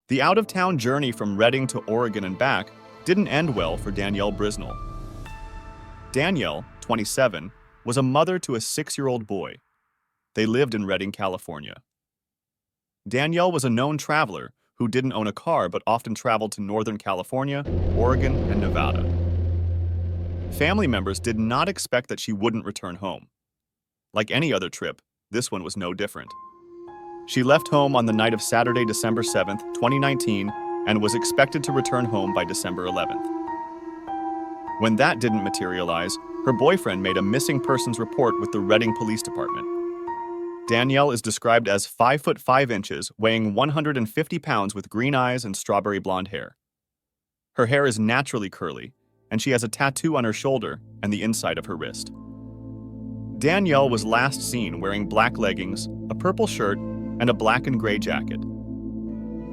The out-of-town journey from Redding to Oregon and back didn't end well for Danielle Brisnell. Danielle, 27, was a mother to a 6-year-old boy. They lived in Redding, California. Danielle was a known traveler who didn't own a car but often traveled to Northern California, Oregon, and Nevada. Family members did not expect that she wouldn't return home. Like any other trip, this one was no different. She left home on the night of Saturday, December 7th, 2019, and was expected to return home by December 11th. When that didn't materialize, her boyfriend made a missing persons report with the Redding Police Department. Danielle is described as 5 foot 5 inches, weighing 150 pounds with green eyes and strawberry blonde hair. Her hair is naturally curly, and she has a tattoo on her shoulder and the inside of her wrist. Danielle was last seen wearing black leggings, a purple shirt, and a black and gray jacket.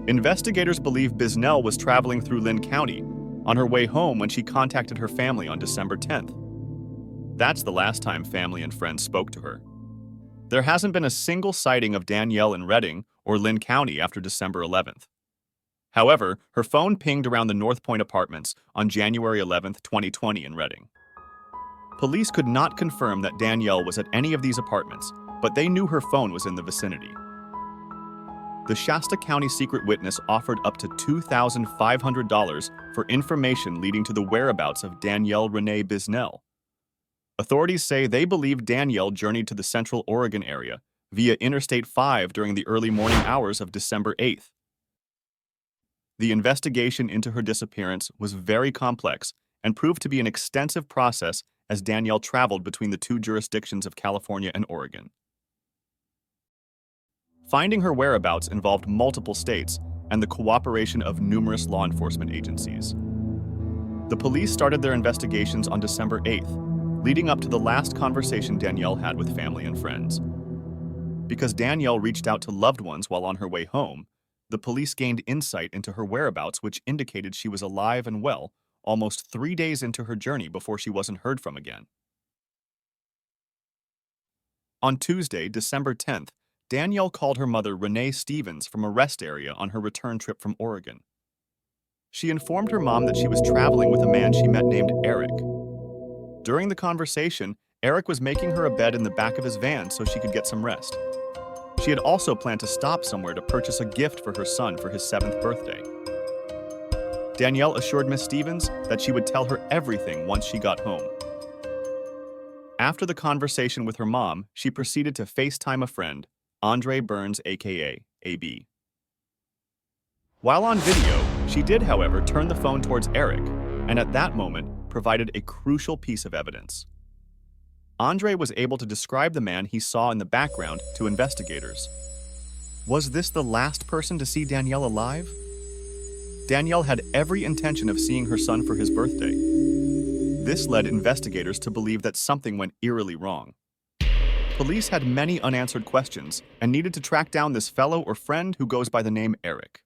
Investigators believe Bisnell was traveling through Lynn County on her way home when she contacted her family on December 10th. That's the last time family and friends spoke to her. There hasn't been a single sighting of Danielle in Redding or Lynn County after December 11th. However, her phone pinged around the North Point Apartments on January 11th, 2020 in Redding. Police could not confirm that Danielle was at any of these apartments, but they knew her phone was in the vicinity. The Shasta County secret witness offered up to $2,500 for information leading to the whereabouts of Danielle Renee Bisnell. Authorities say they believe Danielle journeyed to the Central Oregon area via Interstate 5 during the early morning hours of December 8th. The investigation into her disappearance was very complex and proved to be an extensive process as Danielle traveled between the two jurisdictions of California and Oregon. Finding her whereabouts involved multiple states and the cooperation of numerous law enforcement agencies. The police started their investigations on December 8th, leading up to the last conversation Danielle had with family and friends. Because Danielle reached out to loved ones while on her way home, the police gained insight into her whereabouts, which indicated she was alive and well almost 3 days into her journey before she wasn't heard from again. On Tuesday, December 10th, Danielle called her mother, Renee Stevens, from a rest area on her return trip from Oregon. She informed her mom that she was traveling with a man she met named Eric. During the conversation, Eric was making her a bed in the back of his van so she could get some rest. She had also planned to stop somewhere to purchase a gift for her son for his 7th birthday. Danielle assured Miss Stevens that she would tell her everything once she got home. After the conversation with her mom, she proceeded to FaceTime a friend, Andre Burns, aka AB. While on video, she did, however, turn the phone towards Eric, and at that moment provided a crucial piece of evidence. Andre was able to describe the man he saw in the background to investigators. Was this the last person to see Danielle alive? Danielle had every intention of seeing her son for his birthday. This led investigators to believe that something went eerily wrong. Police had many unanswered questions and needed to track down this fellow or friend who goes by the name Eric.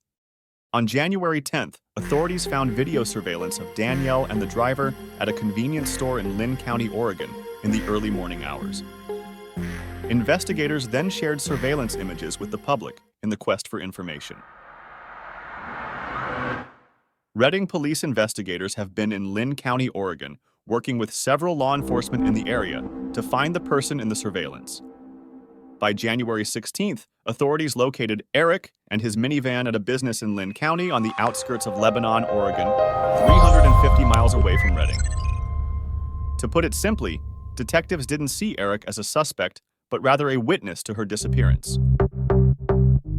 On January 10th, authorities found video surveillance of Danielle and the driver at a convenience store in Lynn County, Oregon, in the early morning hours. Investigators then shared surveillance images with the public in the quest for information. Redding police investigators have been in Lynn County, Oregon, working with several law enforcement in the area to find the person in the surveillance. By January 16th, authorities located Eric and his minivan at a business in Lynn County on the outskirts of Lebanon, Oregon, 350 miles away from Redding. To put it simply, detectives didn't see Eric as a suspect, but rather a witness to her disappearance.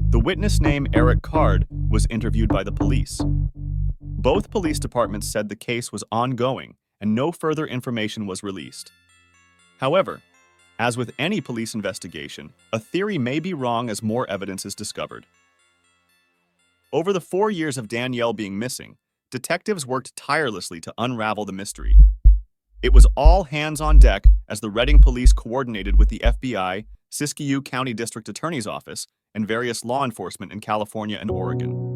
The witness named Eric Card was interviewed by the police. Both police departments said the case was ongoing and no further information was released. However, as with any police investigation, a theory may be wrong as more evidence is discovered. Over the 4 years of Danielle being missing, detectives worked tirelessly to unravel the mystery. It was all hands on deck as the Redding police coordinated with the FBI, Siskiyou County District Attorney's Office, and various law enforcement in California and Oregon.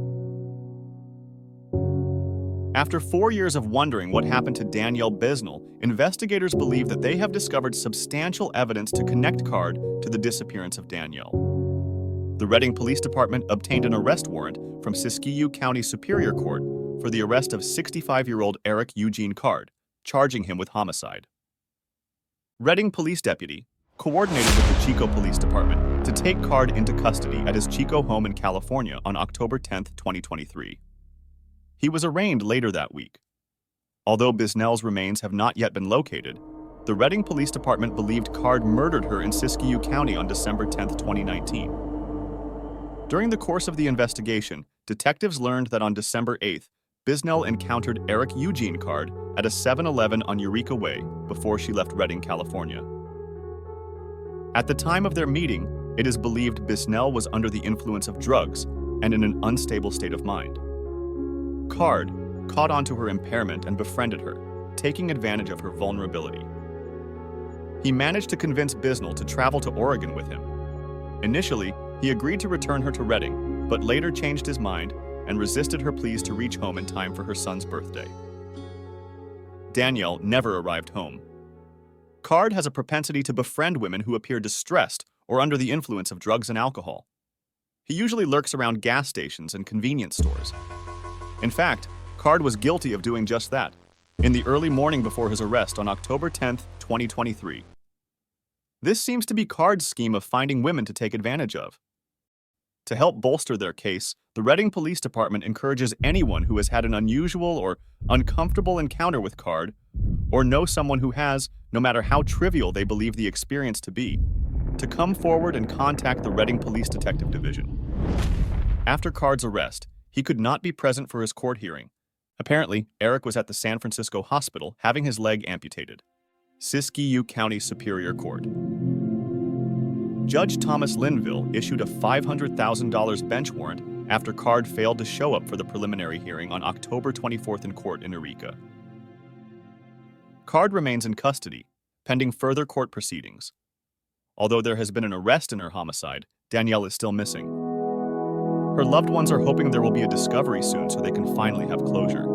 After 4 years of wondering what happened to Danielle Brisnell, investigators believe that they have discovered substantial evidence to connect Card to the disappearance of Danielle. the Reading Police Department obtained an arrest warrant from Siskiyou County Superior Court for the arrest of 65-year-old Eric Eugene Card, charging him with homicide. Reading Police Deputy coordinated with the Chico Police Department to take Card into custody at his Chico home in California on October 10, 2023. He was arraigned later that week. Although Bisnell's remains have not yet been located, the Reading Police Department believed Card murdered her in Siskiyou County on December 10, 2019. During the course of the investigation, detectives learned that on December 8th, Bisnell encountered Eric Eugene Card at a 7-Eleven on Eureka Way before she left Reading, California. At the time of their meeting, it is believed Bisnell was under the influence of drugs and in an unstable state of mind. Card caught on to her impairment and befriended her, taking advantage of her vulnerability. He managed to convince Bisnell to travel to Oregon with him. Initially, he agreed to return her to Reading, but later changed his mind and resisted her pleas to reach home in time for her son's birthday. Danielle never arrived home. Card has a propensity to befriend women who appear distressed or under the influence of drugs and alcohol. He usually lurks around gas stations and convenience stores. In fact, Card was guilty of doing just that in the early morning before his arrest on October 10, 2023. This seems to be Card's scheme of finding women to take advantage of. To help bolster their case, the Reading Police Department encourages anyone who has had an unusual or uncomfortable encounter with Card, or know someone who has, no matter how trivial they believe the experience to be, to come forward and contact the Reading Police Detective Division. After Card's arrest, he could not be present for his court hearing. Apparently, Eric was at the San Francisco hospital having his leg amputated. Siskiyou County Superior Court. Judge Thomas Linville issued a $500,000 bench warrant after Card failed to show up for the preliminary hearing on October 24th in court in Eureka. Card remains in custody, pending further court proceedings. Although there has been an arrest in her homicide, Danielle is still missing. Her loved ones are hoping there will be a discovery soon so they can finally have closure.